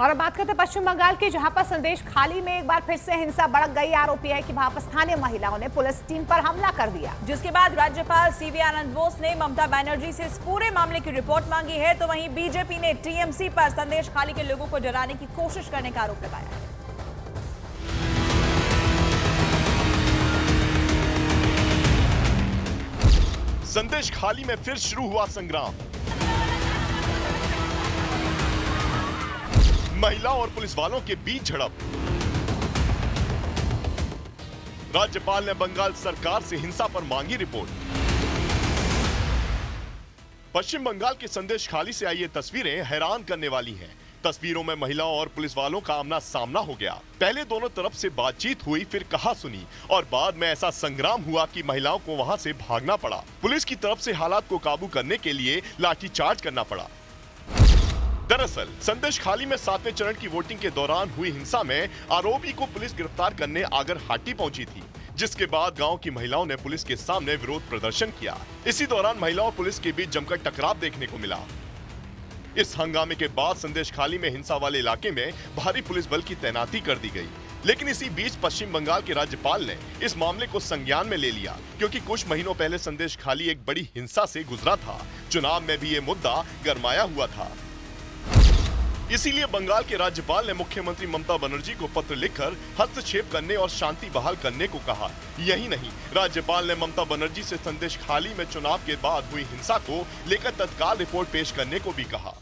और अब बात करते हैं पश्चिम बंगाल की, जहां पर संदेश खाली में एक बार फिर से हिंसा भड़क गई। आरोपी है कि वहां पर स्थानीय महिलाओं ने पुलिस टीम पर हमला कर दिया, जिसके बाद राज्यपाल सीवी आनंद बोस ने ममता बनर्जी से इस पूरे मामले की रिपोर्ट मांगी है। तो वहीं बीजेपी ने टीएमसी पर संदेश खाली के लोगों को डराने की कोशिश करने का आरोप लगाया है। संदेश खाली में फिर शुरू हुआ संग्राम। महिला और पुलिस वालों के बीच झड़प। राज्यपाल ने बंगाल सरकार से हिंसा पर मांगी रिपोर्ट। पश्चिम बंगाल के संदेश खाली से आई ये तस्वीरें हैरान करने वाली हैं। तस्वीरों में महिलाओं और पुलिस वालों का आमना सामना हो गया। पहले दोनों तरफ से बातचीत हुई, फिर कहा सुनी और बाद में ऐसा संग्राम हुआ कि महिलाओं को वहां से भागना पड़ा। पुलिस की तरफ से हालात को काबू करने के लिए लाठीचार्ज करना पड़ा। दरअसल संदेश खाली में 7वें चरण की वोटिंग के दौरान हुई हिंसा में आरोपी को पुलिस गिरफ्तार करने आगरहाटी पहुंची थी, जिसके बाद गांव की महिलाओं ने पुलिस के सामने विरोध प्रदर्शन किया। इसी दौरान महिलाओं और पुलिस के बीच जमकर टकराव देखने को मिला। इस हंगामे के बाद संदेश खाली में हिंसा वाले इलाके में भारी पुलिस बल की तैनाती कर दी गई। लेकिन इसी बीच पश्चिम बंगाल के राज्यपाल ने इस मामले को संज्ञान में ले लिया, क्योंकि कुछ महीनों पहले संदेश खाली एक बड़ी हिंसा से गुजरा था। चुनाव में भी ये मुद्दा गरमाया हुआ था। इसीलिए बंगाल के राज्यपाल ने मुख्यमंत्री ममता बनर्जी को पत्र लिखकर हस्तक्षेप करने और शांति बहाल करने को कहा। यही नहीं, राज्यपाल ने ममता बनर्जी से संदेश खाली में चुनाव के बाद हुई हिंसा को लेकर तत्काल रिपोर्ट पेश करने को भी कहा।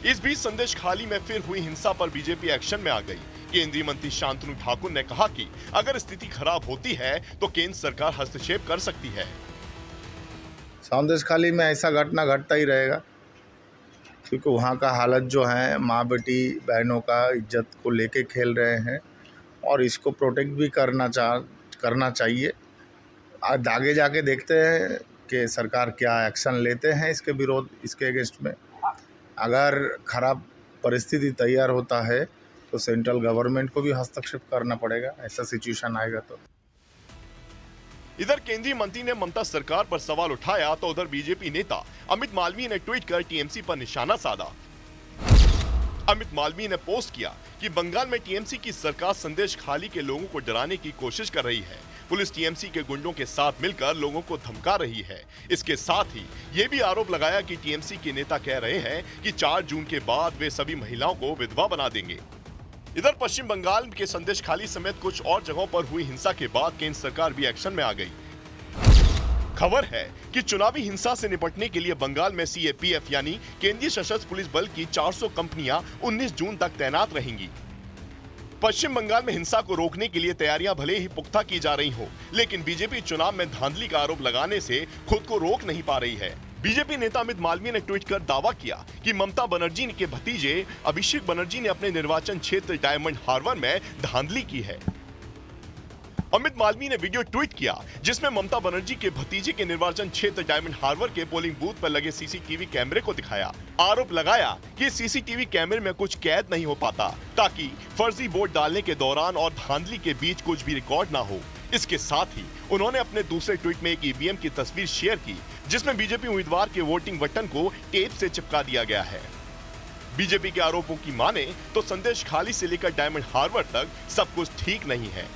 इस बीच संदेश खाली में फिर हुई हिंसा पर बीजेपी एक्शन में आ गई। केंद्रीय मंत्री शांतनु ठाकुर ने कहा कि अगर स्थिति खराब होती है तो केंद्र सरकार हस्तक्षेप कर सकती है। संदेश खाली में ऐसा घटना घटता ही रहेगा, क्योंकि वहाँ का हालत जो है, माँ बेटी बहनों का इज्जत को लेके खेल रहे हैं और इसको प्रोटेक्ट भी करना चाहिए। आज आगे जाके देखते हैं कि सरकार क्या एक्शन लेते हैं इसके विरोध, इसके अगेंस्ट में। अगर खराब परिस्थिति तैयार होता है तो सेंट्रल गवर्नमेंट को भी हस्तक्षेप करना पड़ेगा, ऐसा सिचुएशन आएगा तो। इधर केंद्रीय मंत्री ने ममता सरकार पर सवाल उठाया तो उधर बीजेपी नेता अमित मालवीय ने ट्वीट कर टीएमसी पर निशाना साधा। अमित मालवीय ने पोस्ट किया कि बंगाल में टीएमसी की सरकार संदेश खाली के लोगों को डराने की कोशिश कर रही है। पुलिस टीएमसी के गुंडों के साथ मिलकर लोगों को धमका रही है। इसके साथ ही ये भी आरोप लगाया कि टीएमसी के नेता कह रहे हैं कि 4 जून के बाद वे सभी महिलाओं को विधवा बना देंगे। इधर पश्चिम बंगाल के संदेश खाली समेत कुछ और जगहों पर हुई हिंसा के बाद केंद्र सरकार भी एक्शन में आ गई। खबर है कि चुनावी हिंसा से निपटने के लिए बंगाल में सीएपीएफ यानी केंद्रीय सशस्त्र पुलिस बल की 400 कंपनियां 19 जून तक तैनात रहेंगी। पश्चिम बंगाल में हिंसा को रोकने के लिए तैयारियां भले ही पुख्ता की जा रही हो, लेकिन बीजेपी चुनाव में धांधली का आरोप लगाने से खुद को रोक नहीं पा रही है। बीजेपी नेता अमित मालवीय ने ट्वीट कर दावा किया कि ममता बनर्जी के भतीजे अभिषेक बनर्जी ने अपने निर्वाचन क्षेत्र डायमंड हार्बर में धांधली की है। अमित मालवीय ने वीडियो ट्वीट किया जिसमें ममता बनर्जी के भतीजे के निर्वाचन क्षेत्र डायमंड हार्बर के पोलिंग बूथ पर लगे सीसीटीवी कैमरे को दिखाया। आरोप लगाया कि सीसीटीवी कैमरे में कुछ कैद नहीं हो पाता, ताकि फर्जी वोट डालने के दौरान और धांधली के बीच कुछ भी रिकॉर्ड ना हो। इसके साथ ही उन्होंने अपने दूसरे ट्वीट में एक ईवीएम की तस्वीर शेयर की, जिसमें बीजेपी उम्मीदवार के वोटिंग बटन को टेप से चिपका दिया गया है। बीजेपी के आरोपों की माने तो संदेश खाली से लेकर डायमंड हार्बर तक सब कुछ ठीक नहीं है।